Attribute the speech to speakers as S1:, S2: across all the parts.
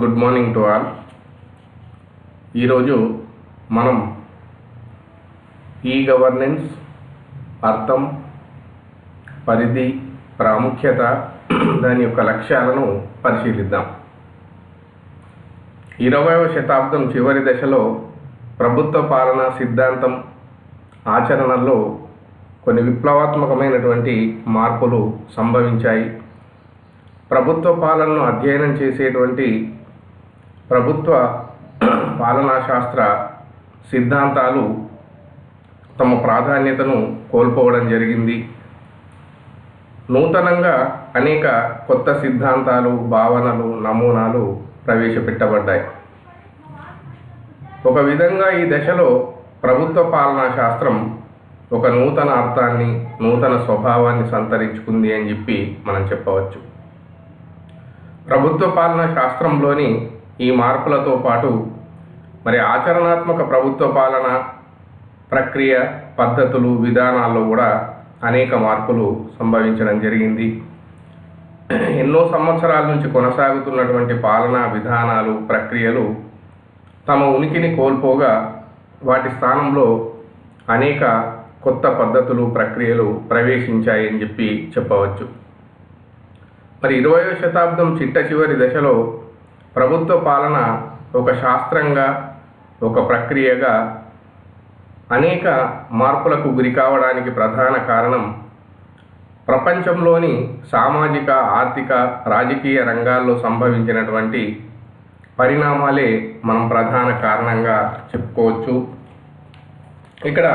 S1: Good morning to all. ఈరోజు మనం e governance అర్థం, పరిధి, ప్రాముఖ్యత, దాని యొక్క లక్ష్యాలను పరిశీలిద్దాం. 20వ శతాబ్దం చివరి దశలో ప్రభుత్వ పాలనా సిద్ధాంతం ఆచరణలో కొన్ని విప్లవాత్మకమైనటువంటి మార్పులు సంభవించాయి. ప్రభుత్వ పాలనను అధ్యయనం చేసేటువంటి ప్రభుత్వ పాలనా శాస్త్ర సిద్ధాంతాలు తమ ప్రాధాన్యతను కోల్పోవడం జరిగింది. నూతనంగా అనేక కొత్త సిద్ధాంతాలు, భావనలు, నమూనాలు ప్రవేశపెట్టబడ్డాయి. ఒక విధంగా ఈ దశలో ప్రభుత్వ పాలనా శాస్త్రం ఒక నూతన అర్థాన్ని, నూతన స్వభావాన్ని సంతరించుకుంది అని చెప్పి మనం చెప్పవచ్చు. ప్రభుత్వ పాలనా శాస్త్రంలోని ఈ మార్పులతో పాటు ఆచరణాత్మక ప్రభుత్వ పాలన ప్రక్రియ, పద్ధతులు, విధానాల్లో కూడా అనేక మార్పులు సంభవించడం జరిగింది. ఎన్నో సంవత్సరాల నుంచి కొనసాగుతున్నటువంటి పాలనా విధానాలు, ప్రక్రియలు తమ ఉనికిని కోల్పోగా వాటి స్థానంలో అనేక కొత్త పద్ధతులు, ప్రక్రియలు ప్రవేశించాయని చెప్పి చెప్పవచ్చు. 20వ శతాబ్దం చిట్ట చివరి దశలో ప్రభుత్వ పాలన ఒక శాస్త్రంగా, ఒక ప్రక్రియగా అనేక మార్పులకు గురి కావడానికి ప్రధాన కారణం ప్రపంచంలోని సామాజిక, ఆర్థిక, రాజకీయ రంగాల్లో సంభవించినటువంటి పరిణామాలే మనం ప్రధాన కారణంగా చెప్పుకోవచ్చు. ఇక్కడ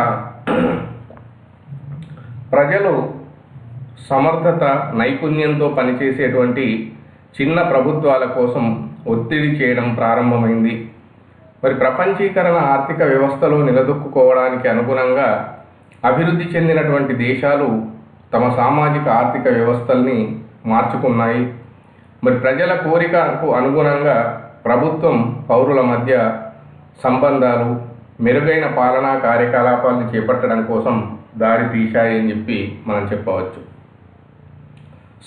S1: ప్రజలు సమర్థత, నైపుణ్యంతో పనిచేసేటువంటి చిన్న ప్రభుత్వాల కోసం ఒత్తిడి చేయడం ప్రారంభమైంది. ప్రపంచీకరణ ఆర్థిక వ్యవస్థలో నిలదొక్కుకోవడానికి అనుగుణంగా అభివృద్ధి చెందినటువంటి దేశాలు తమ సామాజిక ఆర్థిక వ్యవస్థల్ని మార్చుకున్నాయి. ప్రజల కోరికకు అనుగుణంగా ప్రభుత్వం పౌరుల మధ్య సంబంధాలు, మెరుగైన పాలనా కార్యకలాపాలను చేపట్టడం కోసం దారి తీశాయని చెప్పి మనం చెప్పవచ్చు.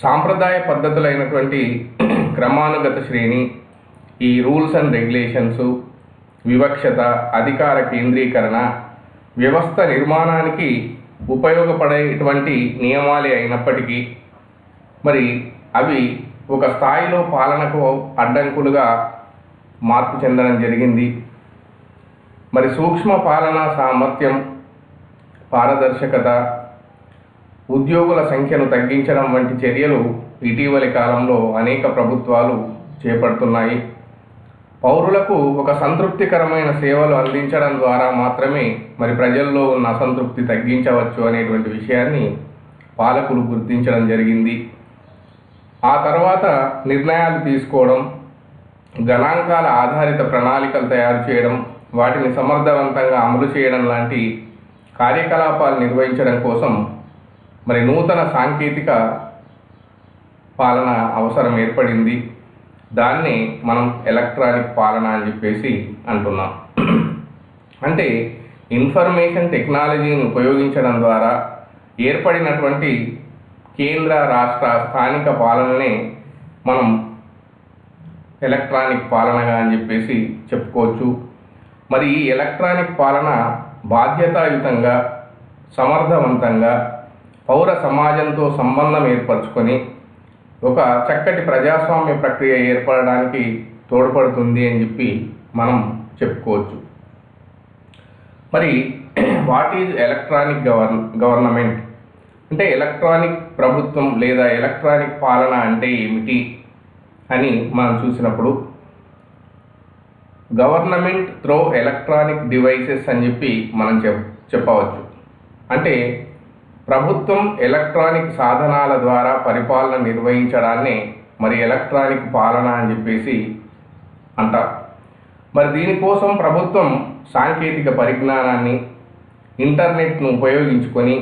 S1: సాంప్రదాయ పద్ధతులైనటువంటి క్రమానుగత శ్రేణి, ఈ రూల్స్ అండ్ రెగ్యులేషన్స్, వివక్షత, అధికార కేంద్రీకరణ వ్యవస్థ నిర్మాణానికి ఉపయోగపడేటువంటి నియమాలే అయినప్పటికీ అవి ఒక స్థాయిలో పాలనకు అడ్డంకులుగా మార్పు చెందడం జరిగింది. సూక్ష్మ పాలనా సామర్థ్యం, పారదర్శకత, ఉద్యోగుల సంఖ్యను తగ్గించడం వంటి చర్యలు ఇటీవలి కాలంలో అనేక ప్రభుత్వాలు చేపడుతున్నాయి. పౌరులకు ఒక సంతృప్తికరమైన సేవలు అందించడం ద్వారా మాత్రమే ప్రజల్లో ఉన్న అసంతృప్తి తగ్గించవచ్చు అనేటువంటి విషయాన్ని పాలకులు గుర్తించడం జరిగింది. ఆ తర్వాత నిర్ణయాలు తీసుకోవడం, గణాంకాల ఆధారిత ప్రణాళికలు తయారు చేయడం, వాటిని సమర్థవంతంగా అమలు చేయడం లాంటి కార్యకలాపాలు నిర్వహించడం కోసం నూతన సాంకేతిక పాలన అవసరం ఏర్పడింది. దాన్ని మనం ఎలక్ట్రానిక్ పాలన అని చెప్పేసి అంటున్నాం. అంటే ఇన్ఫర్మేషన్ టెక్నాలజీని ఉపయోగించడం ద్వారా ఏర్పడినటువంటి కేంద్ర, రాష్ట్ర, స్థానిక పాలననే మనం ఎలక్ట్రానిక్ పాలనగా అని చెప్పేసి చెప్పుకోవచ్చు. ఈ ఎలక్ట్రానిక్ పాలన బాధ్యతాయుతంగా, సమర్థవంతంగా పౌర సమాజంతో సంబంధం ఏర్పరచుకొని ఒక చక్కటి ప్రజాస్వామ్య ప్రక్రియ ఏర్పడడానికి తోడ్పడుతుంది అని చెప్పి మనం చెప్పుకోవచ్చు. వాట్ ఈజ్ ఎలక్ట్రానిక్ గవర్నమెంట్ అంటే ఎలక్ట్రానిక్ ప్రభుత్వం లేదా ఎలక్ట్రానిక్ పాలన అంటే ఏమిటి అని మనం చూసినప్పుడు, గవర్నమెంట్ త్రో ఎలక్ట్రానిక్ డివైసెస్ అని చెప్పి మనం చెప్పవచ్చు. అంటే ప్రభుత్వం ఎలక్ట్రానిక్ సాధనాల ద్వారా పరిపాలన నిర్వహించడాన్ని ఎలక్ట్రానిక్ పాలన అని చెప్పేసి అంటారు. దీనికోసం ప్రభుత్వం సాంకేతిక పరిజ్ఞానాన్ని, ఇంటర్నెట్ను ఉపయోగించుకొని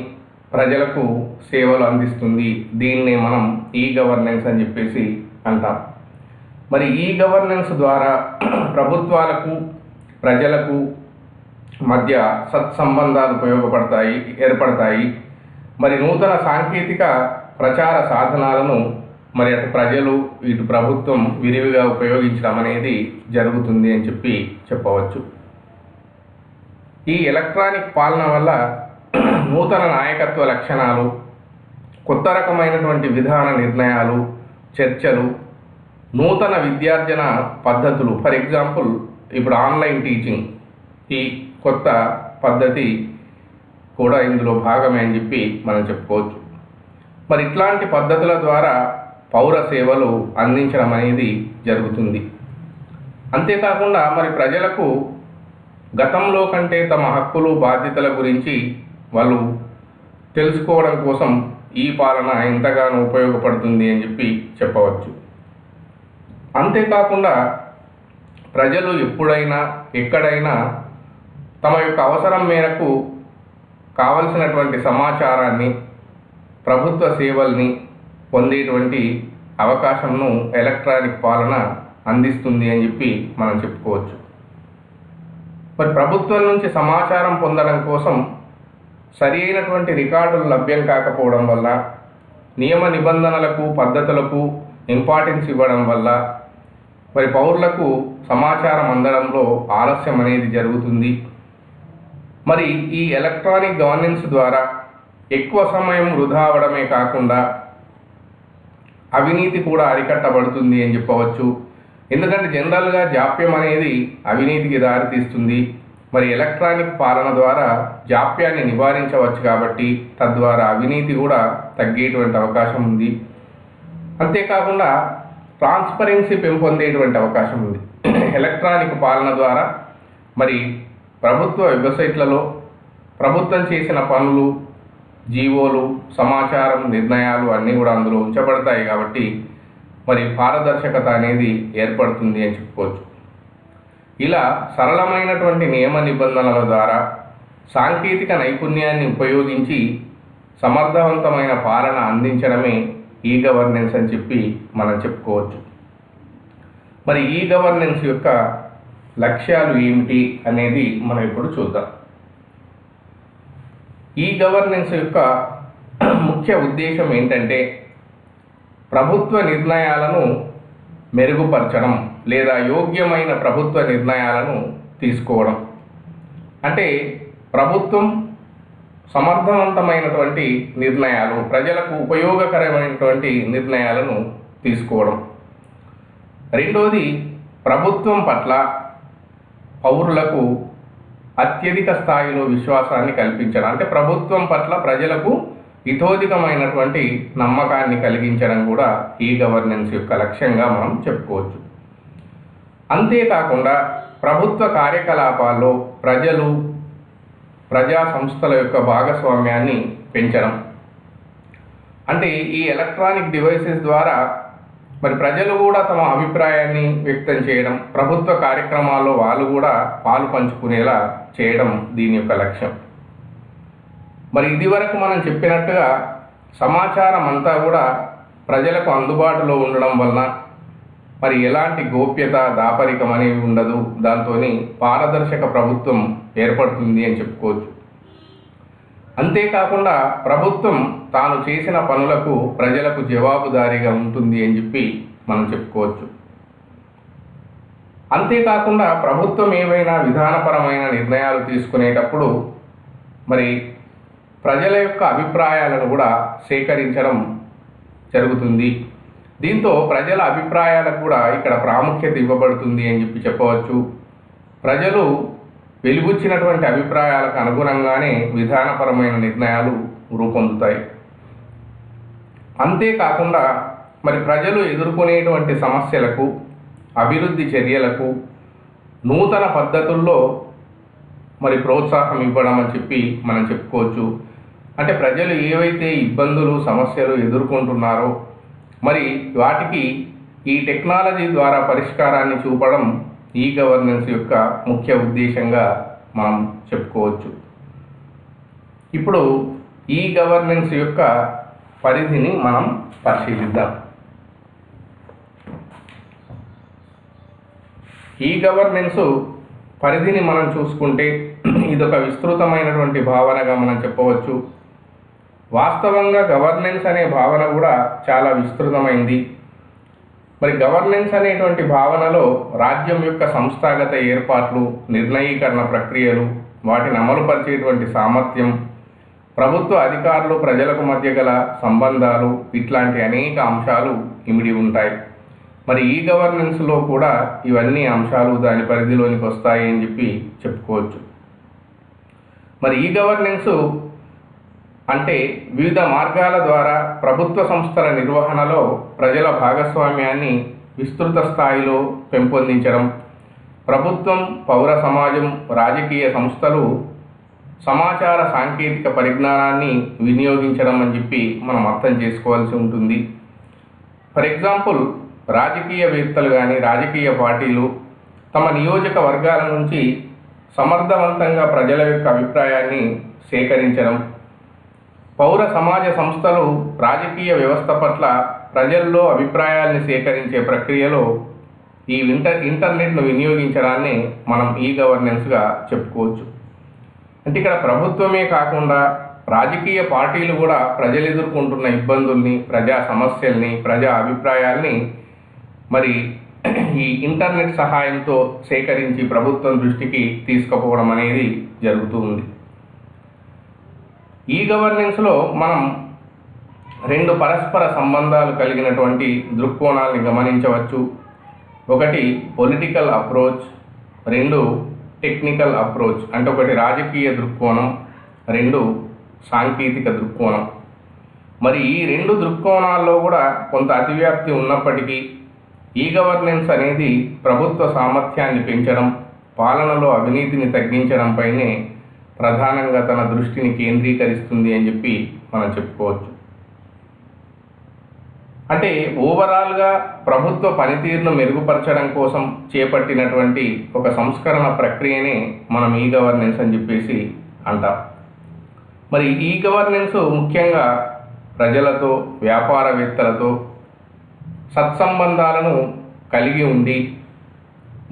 S1: ప్రజలకు సేవలు అందిస్తుంది. దీన్నే మనం ఈ గవర్నెన్స్ అని చెప్పేసి అంటాం. ఈ గవర్నెన్స్ ద్వారా ప్రభుత్వాలకు, ప్రజలకు మధ్య సత్సంబంధాలు ఏర్పడతాయి. నూతన సాంకేతిక ప్రచార సాధనాలను మరి అటు ప్రజలు ఇటు ప్రభుత్వం విరివిగా ఉపయోగించడం అనేది జరుగుతుంది అని చెప్పవచ్చు. ఈ ఎలక్ట్రానిక్ పాలన వల్ల నూతన నాయకత్వ లక్షణాలు, కొత్త రకమైనటువంటి విధాన నిర్ణయాలు, చర్చలు, నూతన విద్యార్జన పద్ధతులు, ఫర్ ఎగ్జాంపుల్ ఇప్పుడు ఆన్లైన్ టీచింగ్, ఈ కొత్త పద్ధతి కూడా ఇందులో భాగమే అని మనం చెప్పుకోవచ్చు. మరి ఇట్లాంటి పద్ధతుల ద్వారా పౌర సేవలు అందించడం అనేది జరుగుతుంది. అంతేకాకుండా మరి ప్రజలకు గతంలో కంటే తమ హక్కులు బాధ్యతల గురించి వాళ్ళు తెలుసుకోవడం కోసం ఈ పాలన ఎంతగానో ఉపయోగపడుతుంది అని చెప్పవచ్చు. అంతేకాకుండా ప్రజలు ఎప్పుడైనా ఎక్కడైనా తమ యొక్క అవసరం మేరకు కావలసినటువంటి సమాచారాన్ని, ప్రభుత్వ సేవల్ని పొందేటువంటి అవకాశంను ఎలక్ట్రానిక్ పాలన అందిస్తుంది అని మనం చెప్పుకోవచ్చు. మరి ప్రభుత్వం నుంచి సమాచారం పొందడం కోసం సరి అయినటువంటి రికార్డులు లభ్యం కాకపోవడం వల్ల, నియమ నిబంధనలకు పద్ధతులకు ఇంపార్టెన్స్ ఇవ్వడం వల్ల మరి పౌరులకు సమాచారం అందడంలో ఆలస్యం అనేది జరుగుతుంది. మరి ఈ ఎలక్ట్రానిక్ గవర్నెన్స్ ద్వారా ఎక్కువ సమయం వృధా అవడమే కాకుండా అవినీతి కూడా అరికట్టబడుతుంది అని చెప్పవచ్చు. ఎందుకంటే జనరల్గా జాప్యం అనేది అవినీతికి దారితీస్తుంది. మరి ఎలక్ట్రానిక్ పాలన ద్వారా జాప్యాన్ని నివారించవచ్చు కాబట్టి తద్వారా అవినీతి కూడా తగ్గేటువంటి అవకాశం ఉంది. అంతేకాకుండా ట్రాన్స్పరెన్సీ పెంపొందేటువంటి అవకాశం ఉంది. ఎలక్ట్రానిక్ పాలన ద్వారా మరి ప్రభుత్వ వెబ్సైట్లలో ప్రభుత్వం చేసిన పనులు, జీవోలు, సమాచారం, నిర్ణయాలు అన్నీ కూడా అందులో ఉంచబడతాయి కాబట్టి మరి పారదర్శకత అనేది ఏర్పడుతుంది అని చెప్పుకోవచ్చు. ఇలా సరళమైనటువంటి నియమ నిబంధనల ద్వారా సాంకేతిక నైపుణ్యాన్ని ఉపయోగించి సమర్థవంతమైన పాలన అందించడమే ఈ గవర్నెన్స్ అని మనం చెప్పుకోవచ్చు. మరి ఈ గవర్నెన్స్ యొక్క లక్ష్యాలు ఏమిటి అనేది మనం ఇప్పుడు చూద్దాం. ఈ గవర్నెన్స్ యొక్క ముఖ్య ఉద్దేశం ఏంటంటే ప్రభుత్వ నిర్ణయాలను మెరుగుపరచడం లేదా యోగ్యమైన ప్రభుత్వ నిర్ణయాలను తీసుకోవడం. అంటే ప్రభుత్వం సమర్థవంతమైనటువంటి నిర్ణయాలు, ప్రజలకు ఉపయోగకరమైనటువంటి నిర్ణయాలను తీసుకోవడం. రెండోది, ప్రభుత్వం పట్ల పౌరులకు అత్యధిక స్థాయిలో విశ్వాసాన్ని కల్పించడం. అంటే ప్రభుత్వం పట్ల ప్రజలకు ఇతోధికమైనటువంటి నమ్మకాన్ని కలిగించడం కూడా ఈ గవర్నెన్స్ యొక్క లక్ష్యంగా మనం చెప్పుకోవచ్చు. అంతేకాకుండా ప్రభుత్వ కార్యకలాపాల్లో ప్రజలు, ప్రజా సంస్థల యొక్క భాగస్వామ్యాన్ని పెంచడం. అంటే ఈ ఎలక్ట్రానిక్ డివైసెస్ ద్వారా మరి ప్రజలు కూడా తమ అభిప్రాయాన్ని వ్యక్తం చేయడం, ప్రభుత్వ కార్యక్రమాల్లో వాళ్ళు కూడా పాలు పంచుకునేలా చేయడం దీని యొక్క లక్ష్యం. మరి ఇదివరకు మనం చెప్పినట్టుగా సమాచారం అంతా కూడా ప్రజలకు అందుబాటులో ఉండడం వలన మరి ఎలాంటి గోప్యత, దాపరికం అనేవి ఉండదు. దాంతో పారదర్శక ప్రభుత్వం ఏర్పడుతుంది అని చెప్పుకోవచ్చు. అంతేకాకుండా ప్రభుత్వం తాను చేసిన పనులకు ప్రజలకు జవాబుదారీగా ఉంటుంది అని మనం చెప్పుకోవచ్చు. అంతేకాకుండా ప్రభుత్వం ఏవైనా విధానపరమైన నిర్ణయాలు తీసుకునేటప్పుడు మరి ప్రజల యొక్క అభిప్రాయాలను కూడా సేకరించడం జరుగుతుంది. దీంతో ప్రజల అభిప్రాయాలకు కూడా ఇక్కడ ప్రాముఖ్యత ఇవ్వబడుతుంది అని చెప్పవచ్చు. ప్రజలు వెలుబుచ్చినటువంటి అభిప్రాయాలకు అనుగుణంగానే విధానపరమైన నిర్ణయాలు రూపొందుతాయి. అంతేకాకుండా మరి ప్రజలు ఎదుర్కొనేటువంటి సమస్యలకు, అభివృద్ధి చర్యలకు నూతన పద్ధతుల్లో మరి ప్రోత్సాహం ఇవ్వడం అని మనం చెప్పుకోవచ్చు. అంటే ప్రజలు ఏవైతే ఇబ్బందులు, సమస్యలు ఎదుర్కొంటున్నారో మరి వాటికి ఈ టెక్నాలజీ ద్వారా పరిష్కారాన్ని చూపడం ఈ గవర్నెన్స్ యొక్క ముఖ్య ఉద్దేశంగా మనం చెప్పుకోవచ్చు. ఇప్పుడు ఈ గవర్నెన్స్ యొక్క పరిధిని మనం పరిశీలిద్దాం. ఈ గవర్నెన్స్ పరిధిని మనం చూసుకుంటే ఇదొక విస్తృతమైనటువంటి భావనగా మనం చెప్పవచ్చు. వాస్తవంగా గవర్నెన్స్ అనే భావన కూడా చాలా విస్తృతమైంది. మరి గవర్నెన్స్ అనేటువంటి భావనలో రాజ్యం యొక్క సంస్థాగత ఏర్పాట్లు, నిర్ణయీకరణ ప్రక్రియలు, వాటిని అమలుపరిచేటువంటి సామర్థ్యం, ప్రభుత్వ అధికారులు ప్రజలకు మధ్య గల సంబంధాలు, ఇట్లాంటి అనేక అంశాలు ఇమిడి ఉంటాయి. మరి ఈ గవర్నెన్స్లో కూడా ఇవన్నీ అంశాలు దాని పరిధిలోనికి వస్తాయి అని చెప్పి చెప్పుకోవచ్చు. మరి ఈ గవర్నెన్స్ అంటే వివిధ మార్గాల ద్వారా ప్రభుత్వ సంస్థల నిర్వహణలో ప్రజల భాగస్వామ్యాన్ని విస్తృత స్థాయిలో పెంపొందించడం, ప్రభుత్వం, పౌర సమాజం, రాజకీయ సంస్థలు సమాచార సాంకేతిక పరిజ్ఞానాన్ని వినియోగించడం అని చెప్పి మనం అర్థం చేసుకోవాల్సి ఉంటుంది. ఫర్ ఎగ్జాంపుల్, రాజకీయవేత్తలు కానీ రాజకీయ పార్టీలు తమ నియోజకవర్గాల నుంచి సమర్థవంతంగా ప్రజల యొక్క అభిప్రాయాన్ని సేకరించడం, పౌర సమాజ సంస్థలు రాజకీయ వ్యవస్థ పట్ల ప్రజల్లో అభిప్రాయాల్ని సేకరించే ప్రక్రియలో ఈ ఇంటర్నెట్ను వినియోగించడాన్ని మనం ఈ గవర్నెన్స్గా చెప్పుకోవచ్చు. అంటే ఇక్కడ ప్రభుత్వమే కాకుండా రాజకీయ పార్టీలు కూడా ప్రజలు ఎదుర్కొంటున్న ఇబ్బందుల్ని, ప్రజా సమస్యల్ని, ప్రజా అభిప్రాయాల్ని మరి ఈ ఇంటర్నెట్ సహాయంతో సేకరించి ప్రభుత్వం దృష్టికి తీసుకుపోవడం అనేది జరుగుతూ ఉంది. ఈ గవర్నెన్స్లో మనం రెండు పరస్పర సంబంధాలు కలిగినటువంటి దృక్కోణాలని గమనించవచ్చు. ఒకటి పొలిటికల్ అప్రోచ్, రెండు టెక్నికల్ అప్రోచ్. అంటే ఒకటి రాజకీయ దృక్కోణం, రెండు సాంకేతిక దృక్కోణం. మరి ఈ రెండు దృక్కోణాల్లో కూడా కొంత అతివ్యాప్తి ఉన్నప్పటికీ ఈ గవర్నెన్స్ అనేది ప్రభుత్వ సామర్థ్యాన్ని పెంచడం, పాలనలో అవినీతిని తగ్గించడంపైనే ప్రధానంగా తన దృష్టిని కేంద్రీకరిస్తుంది అని చెప్పి మనం చెప్పుకోవచ్చు. అంటే ఓవరాల్గా ప్రభుత్వ పనితీరును మెరుగుపరచడం కోసం చేపట్టినటువంటి ఒక సంస్కరణ ప్రక్రియనే మనం ఈ గవర్నెన్స్ అని చెప్పేసి అంటాం. మరి ఈ గవర్నెన్స్ ముఖ్యంగా ప్రజలతో, వ్యాపారవేత్తలతో సత్సంబంధాలను కలిగి ఉండి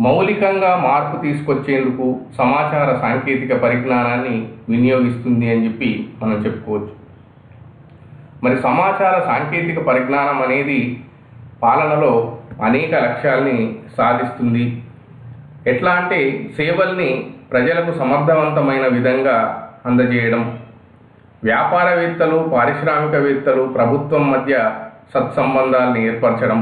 S1: మౌలికంగా మార్పు తీసుకొచ్చేందుకు సమాచార సాంకేతిక పరిజ్ఞానాన్ని వినియోగిస్తుంది అని చెప్పి మనం చెప్పుకోవచ్చు. మరి సమాచార సాంకేతిక పరిజ్ఞానం అనేది పాలనలో అనేక లక్ష్యాల్ని సాధిస్తుంది. ఎట్లా అంటే సేవల్ని ప్రజలకు సమర్థవంతమైన విధంగా అందజేయడం, వ్యాపారవేత్తలు, పారిశ్రామికవేత్తలు, ప్రభుత్వం మధ్య సత్సంబంధాలను ఏర్పరచడం,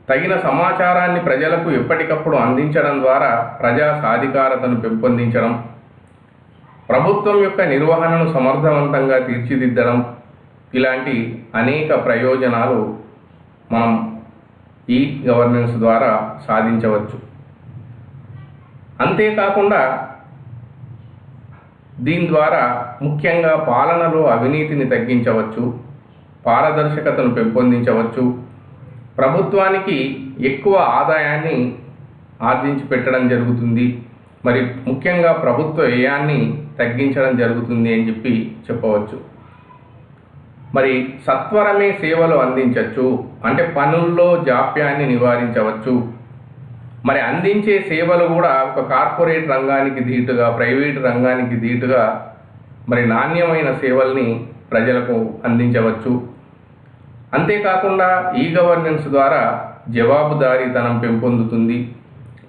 S1: తగిన సమాచారాన్ని ప్రజలకు ఎప్పటికప్పుడు అందించడం ద్వారా ప్రజా సాధికారతను పెంపొందించడం, ప్రభుత్వం యొక్క నిర్వహణను సమర్థవంతంగా తీర్చిదిద్దడం, ఇలాంటి అనేక ప్రయోజనాలు మనం ఈ గవర్నెన్స్ ద్వారా సాధించవచ్చు. అంతేకాకుండా దీని ద్వారా ముఖ్యంగా పాలనలో అవినీతిని తగ్గించవచ్చు, పారదర్శకతను పెంపొందించవచ్చు, ప్రభుత్వానికి ఎక్కువ ఆదాయాన్ని ఆర్జించి పెట్టడం జరుగుతుంది, మరి ముఖ్యంగా ప్రభుత్వ వ్యయాన్ని తగ్గించడం జరుగుతుంది అని చెప్పి చెప్పవచ్చు. మరి సత్వరమే సేవలు అందించవచ్చు, అంటే పనుల్లో జాప్యాన్ని నివారించవచ్చు. మరి అందించే సేవలు కూడా ఒక కార్పొరేట్ రంగానికి ధీటుగా, ప్రైవేటు రంగానికి ధీటుగా మరి నాణ్యమైన సేవల్ని ప్రజలకు అందించవచ్చు. అంతేకాకుండా ఈ గవర్నెన్స్ ద్వారా జవాబుదారీతనం పెంపొందుతుంది,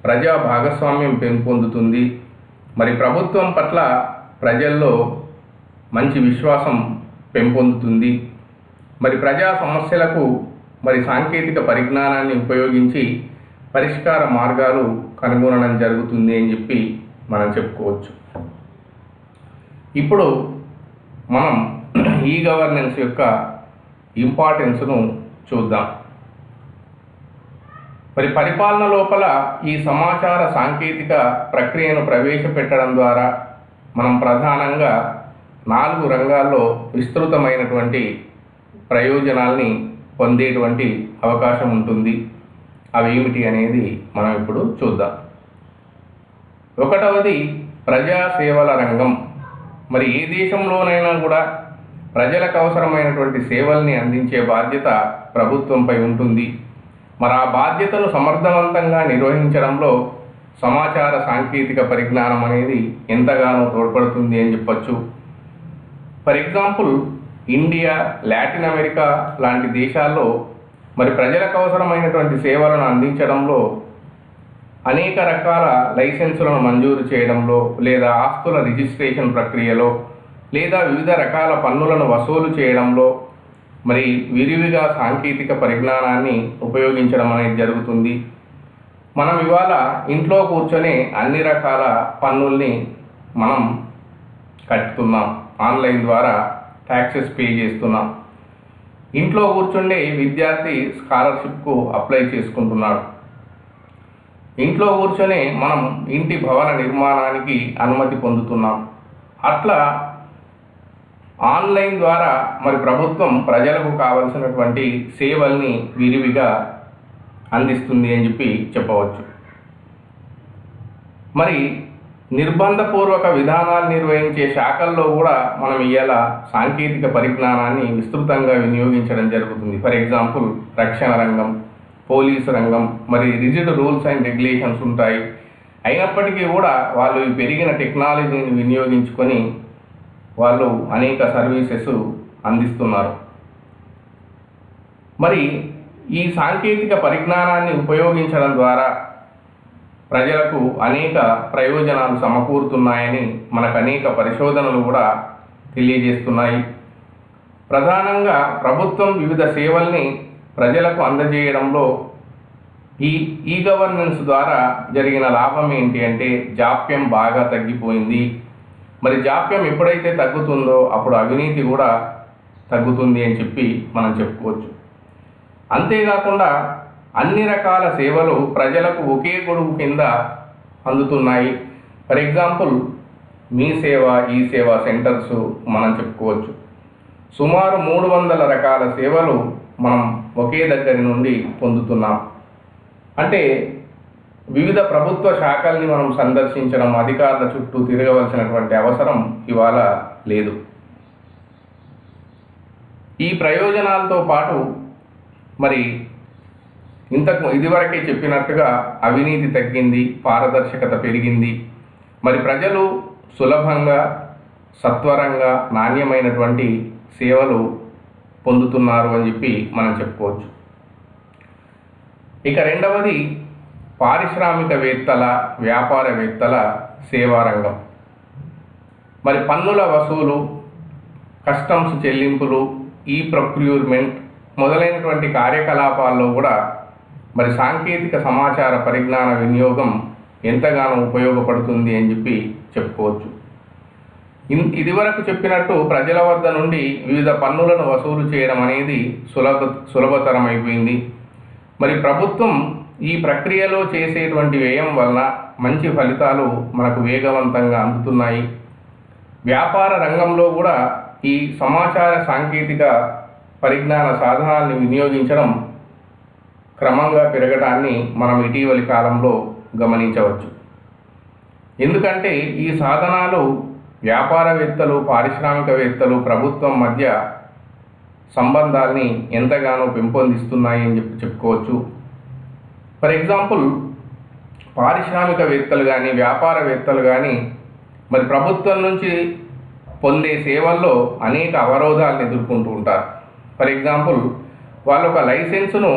S1: ప్రజా భాగస్వామ్యం పెంపొందుతుంది, మరి ప్రభుత్వం పట్ల ప్రజల్లో మంచి విశ్వాసం పెంపొందుతుంది. మరి ప్రజా సమస్యలకు మరి సాంకేతిక పరిజ్ఞానాన్ని ఉపయోగించి పరిష్కార మార్గాలు కనుగొనడం జరుగుతుంది అని చెప్పి మనం చెప్పుకోవచ్చు. ఇప్పుడు మనం ఈ గవర్నెన్స్ యొక్క ఇంపార్టెన్స్ను చూద్దాం. మరి పరిపాలన లోపల ఈ సమాచార సాంకేతిక ప్రక్రియను ప్రవేశపెట్టడం ద్వారా మనం ప్రధానంగా 4 రంగాల్లో విస్తృతమైనటువంటి ప్రయోజనాల్ని పొందేటువంటి అవకాశం ఉంటుంది. అవి ఏమిటి అనేది మనం ఇప్పుడు చూద్దాం. ఒకటవది ప్రజాసేవల రంగం. మరి ఏ దేశంలోనైనా కూడా ప్రజలకు అవసరమైనటువంటి సేవల్ని అందించే బాధ్యత ప్రభుత్వంపై ఉంటుంది. మరి ఆ బాధ్యతను సమర్థవంతంగా నిర్వహించడంలో సమాచార సాంకేతిక పరిజ్ఞానం అనేది ఎంతగానో తోడ్పడుతుంది అని చెప్పచ్చు. For example, India, Latin America లాంటి దేశాల్లో మరి ప్రజలకు అవసరమైనటువంటి సేవలను అందించడంలో అనేక రకాల లైసెన్సులను మంజూరు చేయడంలో, లేదా ఆస్తుల రిజిస్ట్రేషన్ ప్రక్రియలో, లేదా వివిధ రకాల పన్నులను వసూలు చేయడంలో మరి విరివిగా సాంకేతిక పరిజ్ఞానాన్ని ఉపయోగించడం అనేది జరుగుతుంది. మనం ఇవాళ ఇంట్లో కూర్చొని అన్ని రకాల పన్నుల్ని మనం కట్టుతున్నాం, ఆన్లైన్ ద్వారా ట్యాక్సెస్ పే చేస్తున్నాం. ఇంట్లో కూర్చుండే విద్యార్థి స్కాలర్షిప్కు అప్లై చేసుకుంటున్నాడు. ఇంట్లో కూర్చొని మనం ఇంటి భవన నిర్మాణానికి అనుమతి పొందుతున్నాం. అట్లా ఆన్లైన్ ద్వారా మరి ప్రభుత్వం ప్రజలకు కావలసినటువంటి సేవల్ని విరివిగా అందిస్తుంది అని చెప్పవచ్చు. మరి నిర్బంధపూర్వక విధానాలు నిర్వహించే శాఖల్లో కూడా మనం ఇవాళ సాంకేతిక పరిజ్ఞానాన్ని విస్తృతంగా వినియోగించడం జరుగుతుంది. ఫర్ ఎగ్జాంపుల్ రక్షణ రంగం, పోలీసు రంగం, మరి రిజిడ్ రూల్స్ అండ్ రెగ్యులేషన్స్ ఉంటాయి. అయినప్పటికీ కూడా వాళ్ళు ఈ పెరిగిన టెక్నాలజీని వినియోగించుకొని వాళ్ళు అనేక సర్వీసెస్ అందిస్తున్నారు. మరి ఈ సాంకేతిక పరిజ్ఞానాన్ని ఉపయోగించడం ద్వారా ప్రజలకు అనేక ప్రయోజనాలు సమకూరుతున్నాయని మనకు అనేక పరిశోధనలు కూడా తెలియజేస్తున్నాయి. ప్రధానంగా ప్రభుత్వం వివిధ సేవల్ని ప్రజలకు అందజేయడంలో ఈ గవర్నెన్స్ ద్వారా జరిగిన లాభం ఏంటి అంటే జాప్యం బాగా తగ్గిపోయింది. మరి జాప్యం ఎప్పుడైతే తగ్గుతుందో అప్పుడు అవినీతి కూడా తగ్గుతుంది అని మనం చెప్పుకోవచ్చు. అంతేకాకుండా అన్ని రకాల సేవలు ప్రజలకు ఒకే గొడుగు కింద అందుతున్నాయి. ఫర్ ఎగ్జాంపుల్ మీ సేవ, ఈ సేవా సెంటర్స్ మనం చెప్పుకోవచ్చు. సుమారు 300 రకాల సేవలు మనం ఒకే దగ్గర నుండి పొందుతున్నాం. అంటే వివిధ ప్రభుత్వ శాఖల్ని మనం సందర్శించడం, అధికారుల చుట్టూ తిరగవలసినటువంటి అవసరం ఇవాళ లేదు. ఈ ప్రయోజనాలతో పాటు మరి ఇదివరకే చెప్పినట్టుగా అవినీతి తగ్గింది, పారదర్శకత పెరిగింది. మరి ప్రజలు సులభంగా, సత్వరంగా, నాణ్యమైనటువంటి సేవలు పొందుతున్నారు అని మనం చెప్పుకోవచ్చు. ఇక రెండవది పారిశ్రామికవేత్తల, వ్యాపారవేత్తల సేవారంగం. మరి పన్నుల వసూలు, కస్టమ్స్ చెల్లింపులు, ఈ ప్రొక్యూర్మెంట్ మొదలైనటువంటి కార్యకలాపాల్లో కూడా మరి సాంకేతిక సమాచార పరిజ్ఞాన వినియోగం ఎంతగానో ఉపయోగపడుతుంది అని చెప్పుకోవచ్చు. ఇదివరకు చెప్పినట్టు ప్రజల వద్ద నుండి వివిధ పన్నులను వసూలు చేయడం అనేది సులభతరం అయిపోయింది. మరి ప్రభుత్వం ఈ ప్రక్రియలో చేసేటువంటి వ్యయం వలన మంచి ఫలితాలు మనకు వేగవంతంగా అందుతున్నాయి. వ్యాపార రంగంలో కూడా ఈ సమాచార సాంకేతిక పరిజ్ఞాన సాధనాల్ని వినియోగించడం క్రమంగా పెరగడాన్ని మనం ఇటీవలి కాలంలో గమనించవచ్చు. ఎందుకంటే ఈ సాధనాలు వ్యాపారవేత్తలు, పారిశ్రామికవేత్తలు, ప్రభుత్వం మధ్య సంబంధాల్ని ఎంతగానో పెంపొందిస్తున్నాయి అని చెప్పుకోవచ్చు. ఫర్ ఎగ్జాంపుల్ పారిశ్రామికవేత్తలు కానీ, వ్యాపారవేత్తలు కానీ మరి ప్రభుత్వం నుంచి పొందే సేవల్లో అనేక అవరోధాలను ఎదుర్కొంటూ ఉంటారు. ఫర్ ఎగ్జాంపుల్ వాళ్ళు ఒక లైసెన్సును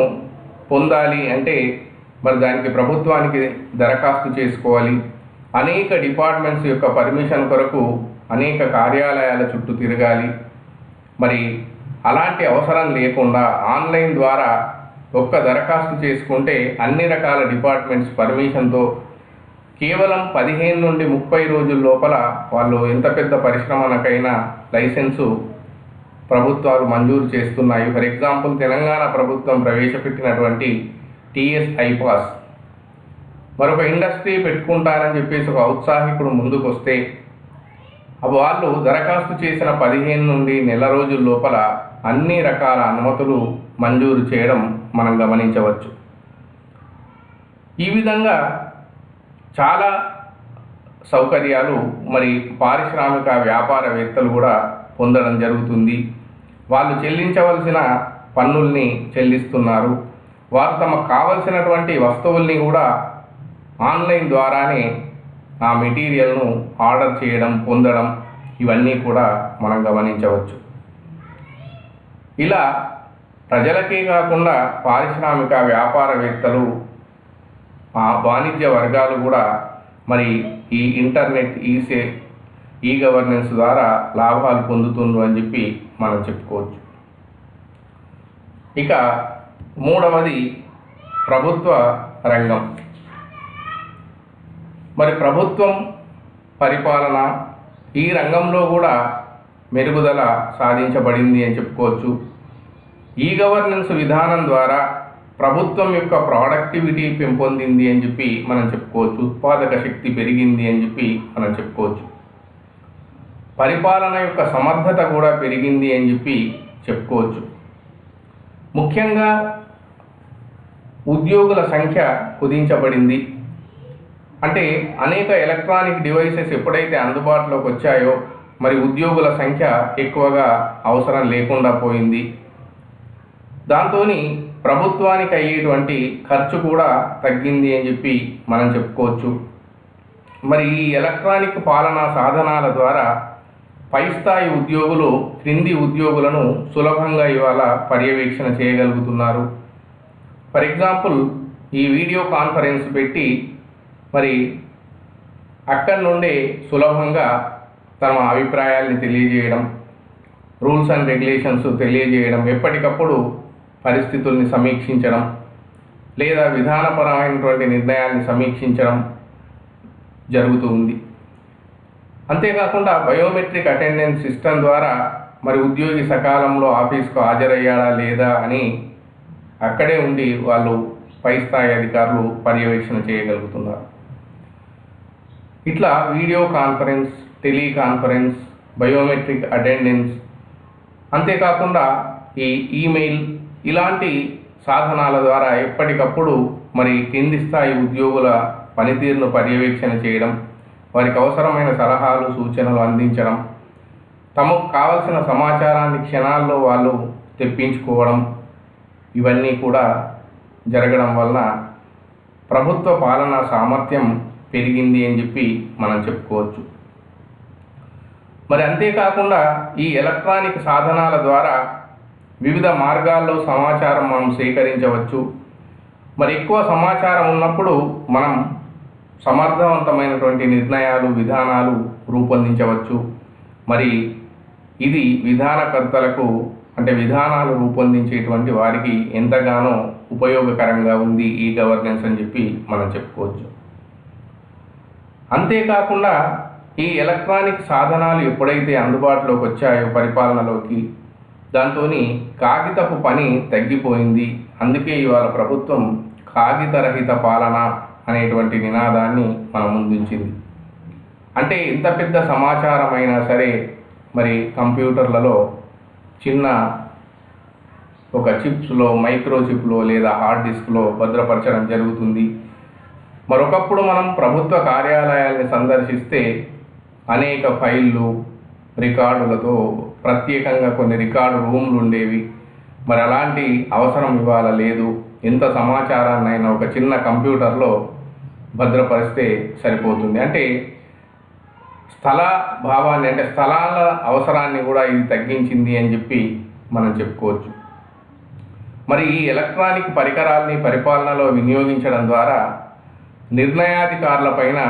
S1: పొందాలి అంటే మరి దానికి ప్రభుత్వానికి దరఖాస్తు చేసుకోవాలి. అనేక డిపార్ట్మెంట్స్ యొక్క పర్మిషన్ కొరకు అనేక కార్యాలయాల చుట్టూ తిరగాలి. మరి అలాంటి అవసరం లేకుండా ఆన్లైన్ ద్వారా ఒక్క దరఖాస్తు చేసుకుంటే అన్ని రకాల డిపార్ట్మెంట్స్ పర్మిషన్తో కేవలం 15 నుండి 30 రోజుల లోపల వాళ్ళు ఎంత పెద్ద పరిశ్రమకైనా లైసెన్సు ప్రభుత్వాలు మంజూరు చేస్తున్నాయి. ఫర్ ఎగ్జాంపుల్ తెలంగాణ ప్రభుత్వం ప్రవేశపెట్టినటువంటి TSI పాస్, మరొక ఇండస్ట్రీ పెట్టుకుంటారని ఒక ఔత్సాహికుడు ముందుకు వస్తే వాళ్ళు దరఖాస్తు చేసిన 15 నుండి నెల రోజుల లోపల అన్ని రకాల అనుమతులు మంజూరు చేయడం మనం గమనించవచ్చు. ఈ విధంగా చాలా సౌకర్యాలు మరి పారిశ్రామిక వ్యాపారవేత్తలు కూడా పొందడం జరుగుతుంది. వాళ్ళు చెల్లించవలసిన పన్నుల్ని చెల్లిస్తున్నారు. వారు తమకు కావలసినటువంటి వస్తువుల్ని కూడా ఆన్లైన్ ద్వారానే ఆ మెటీరియల్ను ఆర్డర్ చేయడం, పొందడం ఇవన్నీ కూడా మనం గమనించవచ్చు. ఇలా ప్రజలకే కాకుండా పారిశ్రామిక వ్యాపారవేత్తలు, వాణిజ్య వర్గాలు కూడా మరి ఈ ఇంటర్నెట్ ఈ గవర్నెన్స్ ద్వారా లాభాలు పొందుతున్నారు అని చెప్పి మనం చెప్పుకోవచ్చు. ఇక మూడవది ప్రభుత్వ రంగం. మరి ప్రభుత్వం పరిపాలన ఈ రంగంలో కూడా మెరుగుదల సాధించబడింది అని చెప్పుకోవచ్చు. ఈ గవర్నెన్స్ విధానం ద్వారా ప్రభుత్వం యొక్క ప్రొడక్టివిటీ పెంపొందింది అని చెప్పి మనం చెప్పుకోవచ్చు. ఉత్పాదక శక్తి పెరిగింది అని చెప్పి మనం చెప్పుకోవచ్చు. పరిపాలన యొక్క సమర్థత కూడా పెరిగింది అని చెప్పి చెప్పుకోవచ్చు. ముఖ్యంగా ఉద్యోగుల సంఖ్య కుదించబడింది. అంటే అనేక ఎలక్ట్రానిక్ డివైసెస్ ఎప్పుడైతే అందుబాటులోకి వచ్చాయో మరి ఉద్యోగుల సంఖ్య ఎక్కువగా అవసరం లేకుండా పోయింది. దాంతో ప్రభుత్వానికి అయ్యేటువంటి ఖర్చు కూడా తగ్గింది అని చెప్పి మనం చెప్పుకోవచ్చు. మరి ఈ ఎలక్ట్రానిక్ పాలనా సాధనాల ద్వారా పై స్థాయి ఉద్యోగులు క్రింది ఉద్యోగులను సులభంగా ఇవాళ పర్యవేక్షణ చేయగలుగుతున్నారు. ఫర్ ఎగ్జాంపుల్, ఈ వీడియో కాన్ఫరెన్స్ పెట్టి మరి అక్కడి నుండే సులభంగా తమ అభిప్రాయాల్ని తెలియజేయడం, రూల్స్ అండ్ రెగ్యులేషన్స్ తెలియజేయడం, ఎప్పటికప్పుడు పరిస్థితుల్ని సమీక్షించడం లేదా విధానపరమైనటువంటి నిర్ణయాన్ని సమీక్షించడం జరుగుతూ ఉంది. అంతేకాకుండా బయోమెట్రిక్ అటెండెన్స్ సిస్టమ్ ద్వారా మరి ఉద్యోగి సకాలంలో ఆఫీస్కు హాజరయ్యాడా లేదా అని అక్కడే ఉండి వాళ్ళు పై స్థాయి అధికారులు పర్యవేక్షణ చేయగలుగుతున్నారు. ఇట్లా video conference, teleconference, biometric attendance, అంతేకాకుండా ఈ ఈమెయిల్ ఇలాంటి సాధనాల ద్వారా ఎప్పటికప్పుడు మరి కింది స్థాయి ఉద్యోగుల పనితీరును పర్యవేక్షణ చేయడం, వారికి అవసరమైన సలహాలు సూచనలు అందించడం, తమకు కావలసిన సమాచారాన్ని క్షణాల్లో వాళ్ళు తెప్పించుకోవడం, ఇవన్నీ కూడా జరగడం వలన ప్రభుత్వ పాలనా సామర్థ్యం పెరిగింది అని చెప్పి మనం చెప్పుకోవచ్చు. మరి అంతేకాకుండా ఈ ఎలక్ట్రానిక్ సాధనాల ద్వారా వివిధ మార్గాల్లో సమాచారం మనం సేకరించవచ్చు. మరి ఎక్కువ సమాచారం ఉన్నప్పుడు మనం సమర్థవంతమైనటువంటి నిర్ణయాలు, విధానాలు రూపొందించవచ్చు. మరి ఇది విధానకర్తలకు, అంటే విధానాలు రూపొందించేటువంటి వారికి ఎంతగానో ఉపయోగకరంగా ఉంది ఈ గవర్నెన్స్ అని చెప్పి మనం చెప్పుకోవచ్చు. అంతేకాకుండా ఈ ఎలక్ట్రానిక్ సాధనాలు ఎప్పుడైతే అందుబాటులోకి వచ్చాయో పరిపాలనలోకి, దాంతో కాగితపు పని తగ్గిపోయింది. అందుకే ఇవాళ ప్రభుత్వం కాగితరహిత పాలన అనేటువంటి నినాదాన్ని మన ముందుంచింది. అంటే ఎంత పెద్ద సమాచారం అయినా సరే మరి కంప్యూటర్లలో చిన్న ఒక చిప్స్లో, మైక్రో చిప్లో లేదా హార్డ్ డిస్క్లో భద్రపరచడం జరుగుతుంది. మరొకప్పుడు మనం ప్రభుత్వ కార్యాలయాల్ని సందర్శిస్తే అనేక ఫైళ్ళు, రికార్డులతో ప్రత్యేకంగా కొన్ని రికార్డు రూమ్లు ఉండేవి. మరి అలాంటి అవసరం ఇవాళ లేదు. ఎంత సమాచారాన్నైనా ఒక చిన్న కంప్యూటర్లో భద్రపరిస్తే సరిపోతుంది. అంటే స్థల భావాన్ని, అంటే స్థలాల అవసరాన్ని కూడా ఇది తగ్గించింది అని చెప్పి మనం చెప్పుకోవచ్చు. మరి ఈ ఎలక్ట్రానిక్ పరికరాల్ని పరిపాలనలో వినియోగించడం ద్వారా నిర్ణయాధికారులపైన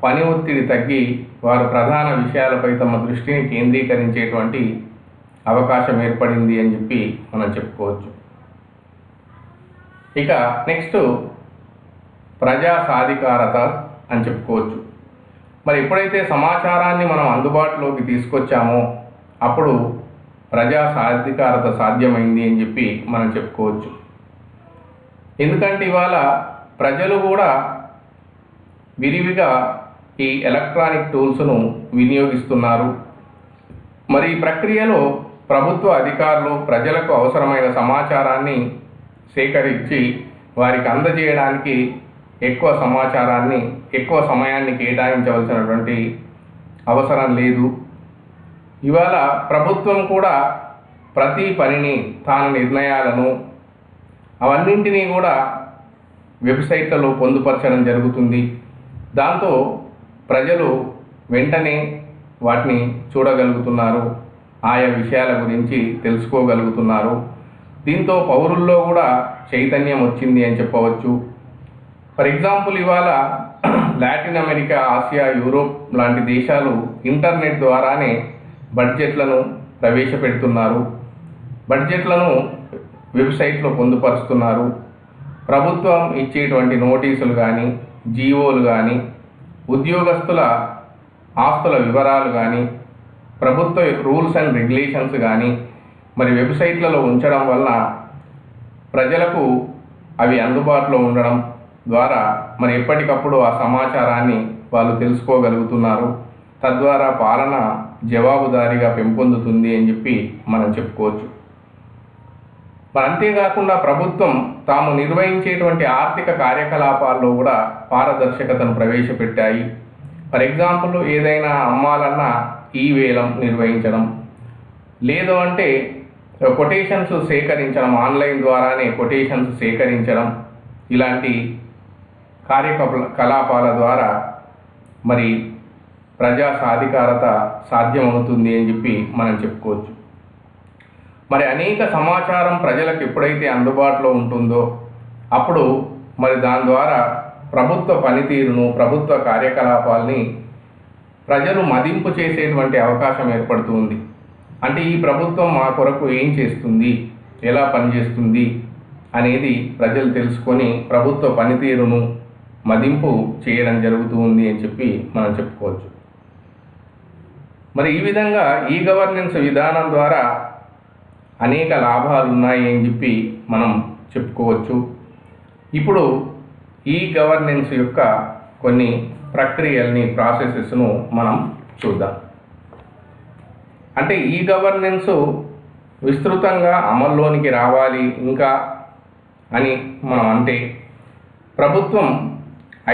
S1: పని ఒత్తిడి తగ్గి వారు ప్రధాన విషయాలపై తమ దృష్టిని కేంద్రీకరించేటువంటి అవకాశం ఏర్పడింది అని చెప్పి మనం చెప్పుకోవచ్చు. ఇక నెక్స్ట్ ప్రజా సాధికారత అని చెప్పుకోవచ్చు. మరి ఎప్పుడైతే సమాచారాన్ని మనం అందుబాటులోకి తీసుకొచ్చామో అప్పుడు ప్రజా సాధికారత సాధ్యమైంది అని చెప్పి మనం చెప్పుకోవచ్చు. ఎందుకంటే ఇవాళ ప్రజలు కూడా విరివిగా ఈ ఎలక్ట్రానిక్ టూల్స్ను వినియోగిస్తున్నారు. మరి ఈ ప్రక్రియలో ప్రభుత్వ అధికారులు ప్రజలకు అవసరమైన సమాచారాన్ని సేకరించి వారికి అందజేయడానికి ఎక్కువ సమయాన్ని కేటాయించవలసినటువంటి అవసరం లేదు. ఇవాళ ప్రభుత్వం కూడా ప్రతి పనిని, తాను నిర్ణయాలను అవన్నింటినీ కూడా వెబ్సైట్లలో పొందుపరచడం జరుగుతుంది. దాంతో ప్రజలు వెంటనే వాటిని చూడగలుగుతున్నారు. ఆయా విషయాల గురించి తెలుసుకోగలుగుతున్నారు. దీంతో పౌరుల్లో కూడా చైతన్యం వచ్చింది అని చెప్పవచ్చు. ఫర్ ఎగ్జాంపుల్, ఇవాళ లాటిన్ అమెరికా, ఆసియా, యూరోప్ లాంటి దేశాలు ఇంటర్నెట్ ద్వారానే బడ్జెట్లను ప్రవేశపెడుతున్నారు. బడ్జెట్లను వెబ్సైట్లో పొందుపరుస్తున్నారు. ప్రభుత్వం ఇచ్చేటువంటి నోటీసులు కానీ, జీవోలు కానీ, ఉద్యోగస్తుల ఆస్తుల వివరాలు కానీ, ప్రభుత్వ రూల్స్ అండ్ రెగ్యులేషన్స్ కానీ మరి వెబ్సైట్లలో ఉంచడం వల్ల ప్రజలకు అవి అందుబాటులో ఉండడం ద్వారా మరి ఎప్పటికప్పుడు ఆ సమాచారాన్ని వాళ్ళు తెలుసుకోగలుగుతున్నారు. తద్వారా పాలన జవాబుదారీగా పెంపొందుతుంది అని చెప్పి మనం చెప్పుకోవచ్చు. మరి అంతేకాకుండా ప్రభుత్వం తాము నిర్వహించేటువంటి ఆర్థిక కార్యకలాపాల్లో కూడా పారదర్శకతను ప్రవేశపెట్టాయి. ఫర్ ఎగ్జాంపుల్, ఏదైనా అమ్మాలన్నా ఈ వేలం నిర్వహించడం, లేదు అంటే కొటేషన్స్ సేకరించడం, ఆన్లైన్ ద్వారానే కొటేషన్స్ సేకరించడం, ఇలాంటి కార్యకలాపాల ద్వారా మరి ప్రజా సాధికారత సాధ్యమవుతుంది అని చెప్పి మనం చెప్పుకోవచ్చు. మరి అనేక సమాచారం ప్రజలకు ఎప్పుడైతే అందుబాటులో ఉంటుందో అప్పుడు మరి దాని ద్వారా ప్రభుత్వ పనితీరును, ప్రభుత్వ కార్యకలాపాలని ప్రజలు మదింపు చేసేటువంటి అవకాశం ఏర్పడుతుంది. అంటే ఈ ప్రభుత్వం మా కొరకు ఏం చేస్తుంది, ఎలా పనిచేస్తుంది అనేది ప్రజలు తెలుసుకొని ప్రభుత్వ పనితీరును మదింపు చేయడం జరుగుతుంది అని చెప్పి మనం చెప్పుకోవచ్చు. మరి ఈ విధంగా ఈ గవర్నెన్స్ విధానం ద్వారా అనేక లాభాలు ఉన్నాయి అని చెప్పి మనం చెప్పుకోవచ్చు. ఇప్పుడు ఈ గవర్నెన్స్ యొక్క కొన్ని ప్రక్రియల్ని, ప్రాసెసెస్ను మనం చూద్దాం. అంటే ఈ గవర్నెన్స్ విస్తృతంగా అమల్లోనికి రావాలి ఇంకా అని మనం అంటే ప్రభుత్వం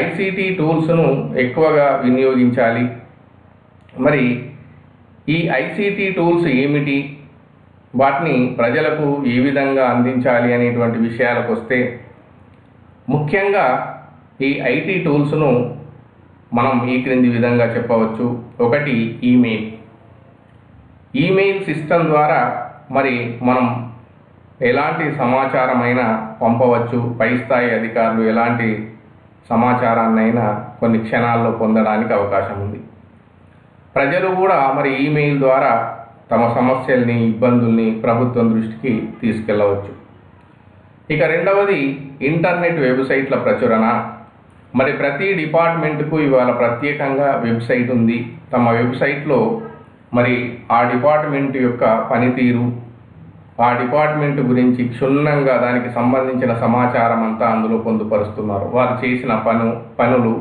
S1: ఐసీటీ టూల్స్ను ఎక్కువగా వినియోగించాలి. మరి ఈ ఐసీటీ టూల్స్ ఏమిటి, వాటిని ప్రజలకు ఏ విధంగా అందించాలి అనేటువంటి విషయాలకు వస్తే, ముఖ్యంగా ఈ ఐటీ టూల్స్ను మనం ఈ క్రింది విధంగా చెప్పవచ్చు. ఒకటి, ఈమెయిల్ సిస్టమ్ ద్వారా మరి మనం ఎలాంటి సమాచారమైనా పంపవచ్చు. పై స్థాయి అధికారులు ఎలాంటి సమాచారాన్నైనా కొన్ని క్షణాల్లో పొందడానికి అవకాశం ఉంది. ప్రజలు కూడా మరి ఈమెయిల్ ద్వారా తమ సమస్యల్ని, ఇబ్బందుల్ని ప్రభుత్వం దృష్టికి తీసుకెళ్ళవచ్చు. ఇక రెండవది, ఇంటర్నెట్ వెబ్సైట్ల ప్రచురణ. మరి ప్రతి డిపార్ట్మెంట్కు ఇవాళ ప్రత్యేకంగా వెబ్సైట్ ఉంది. తమ వెబ్సైట్లో మరి ఆ డిపార్ట్మెంట్ యొక్క పనితీరు, ఆ డిపార్ట్మెంట్ గురించి క్షుణ్ణంగా దానికి సంబంధించిన సమాచారం అంతా అందులో పొందుపరుస్తున్నారు. వారు చేసిన పనులు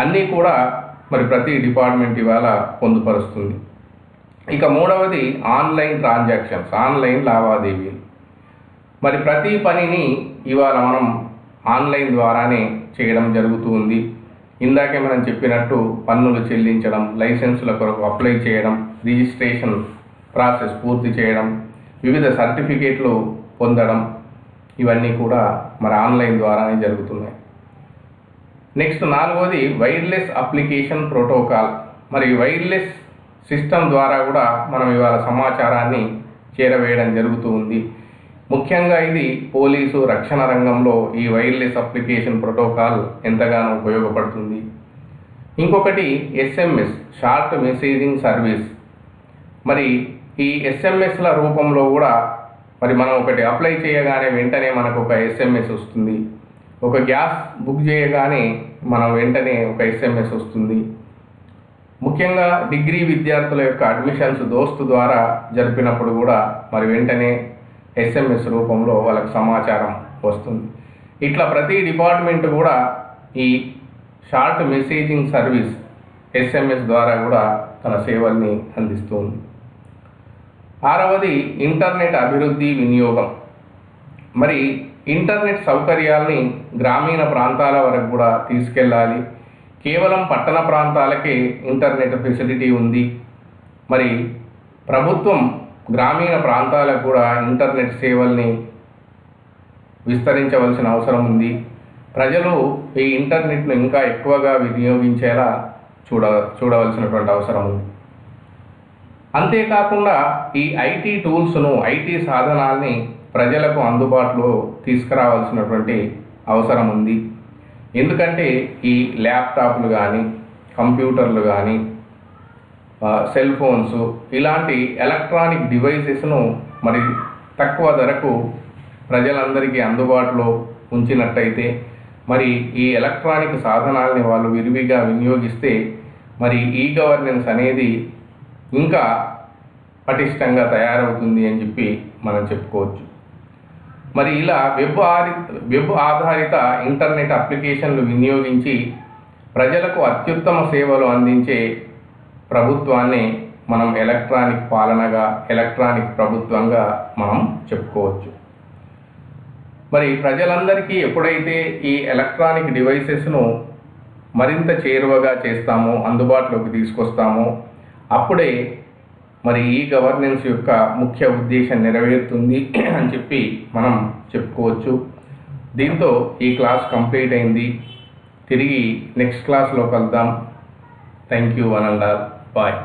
S1: అన్నీ కూడా మరి ప్రతి డిపార్ట్మెంట్ ఇవాళ పొందుపరుస్తుంది. ఇక మూడవది, ఆన్లైన్ ట్రాన్సాక్షన్స్, ఆన్లైన్ లావాదేవీలు. మరి ప్రతి పనిని ఇవాళ మనం ఆన్లైన్ ద్వారానే చేయడం జరుగుతూ ఉంది. ఇందాకే మనం చెప్పినట్టు పన్నులు చెల్లించడం, లైసెన్సుల కొరకు అప్లై చేయడం, రిజిస్ట్రేషన్ ప్రాసెస్ పూర్తి చేయడం, వివిధ సర్టిఫికేట్లు పొందడం, ఇవన్నీ కూడా మరి ఆన్లైన్ ద్వారానే జరుగుతున్నాయి. నెక్స్ట్ నాలుగవది, వైర్లెస్ అప్లికేషన్ ప్రోటోకాల్. మరి వైర్లెస్ సిస్టమ్ ద్వారా కూడా మనం ఇవాళ సమాచారాన్ని చేరవేయడం జరుగుతూ ఉంది. ముఖ్యంగా ఇది పోలీసు, రక్షణ రంగంలో ఈ వైర్లెస్ అప్లికేషన్ ప్రోటోకాల్ ఎంతగానో ఉపయోగపడుతుంది. ఇంకొకటి ఎస్ఎంఎస్, షార్ట్ మెసేజింగ్ సర్వీస్. మరి ఈ ఎస్ఎంఎస్ల రూపంలో కూడా మరి మనం ఒకటి అప్లై చేయగానే వెంటనే మనకు ఒక ఎస్ఎంఎస్ వస్తుంది. ఒక గ్యాస్ బుక్ చేయగానే మనం వెంటనే ఒక ఎస్ఎంఎస్ వస్తుంది. ముఖ్యంగా డిగ్రీ విద్యార్థుల యొక్క అడ్మిషన్స్ దోస్తు ద్వారా జరిపినప్పుడు కూడా మరి వెంటనే ఎస్ఎంఎస్ రూపంలో వాళ్ళకి సమాచారం వస్తుంది. ఇట్లా ప్రతి డిపార్ట్మెంట్ కూడా ఈ షార్ట్ మెసేజింగ్ సర్వీస్ ఎస్ఎంఎస్ ద్వారా కూడా తన సేవల్ని అందిస్తుంది. ఆరవది, ఇంటర్నెట్ అభివృద్ధి వినియోగం. మరి ఇంటర్నెట్ సౌకర్యాల్ని గ్రామీణ ప్రాంతాల వరకు కూడా తీసుకెళ్ళాలి. కేవలం పట్టణ ప్రాంతాలకే ఇంటర్నెట్ ఫెసిలిటీ ఉంది. మరి ప్రభుత్వం గ్రామీణ ప్రాంతాలకు కూడా ఇంటర్నెట్ సేవల్ని విస్తరించవలసిన అవసరం ఉంది. ప్రజలు ఈ ఇంటర్నెట్ను ఇంకా ఎక్కువగా వినియోగించేలా చూడవలసినటువంటి అవసరం ఉంది. అంతేకాకుండా ఈ ఐటీ టూల్స్ను, ఐటీ సాధనాల్ని ప్రజలకు అందుబాటులో తీసుకురావాల్సినటువంటి అవసరం ఉంది. ఎందుకంటే ఈ ల్యాప్టాప్లు కానీ, కంప్యూటర్లు కానీ, సెల్ ఫోన్స్ ఇలాంటి ఎలక్ట్రానిక్ డివైసెస్ను మరి తక్కువ ధరకు ప్రజలందరికీ అందుబాటులో ఉంచినట్టయితే, మరి ఈ ఎలక్ట్రానిక్ సాధనాలని వాళ్ళు విరివిగా వినియోగిస్తే మరి ఈ గవర్నెన్స్ అనేది ఇంకా పటిష్టంగా తయారవుతుంది అని చెప్పి మనం చెప్పుకోవచ్చు. మరి ఇలా వెబ్ ఆధారిత ఇంటర్నెట్ అప్లికేషన్లు వినియోగించి ప్రజలకు అత్యుత్తమ సేవలు అందించే ప్రభుత్వాన్ని మనం ఎలక్ట్రానిక్ పాలనగా, ఎలక్ట్రానిక్ ప్రభుత్వంగా మనం చెప్పుకోవచ్చు. మరి ప్రజలందరికీ ఎప్పుడైతే ఈ ఎలక్ట్రానిక్ డివైసెస్ను మరింత చేరువగా చేస్తామో, అందుబాటులోకి తీసుకొస్తామో, అప్పుడే మరి ఈ గవర్నెన్స్ యొక్క ముఖ్య ఉద్దేశం నెరవేరుతుంది అని చెప్పి మనం చెప్పుకోవచ్చు. దీంతో ఈ క్లాస్ కంప్లీట్ అయింది. తిరిగి నెక్స్ట్ క్లాస్లో కలుద్దాం. Thank you one and all. Bye.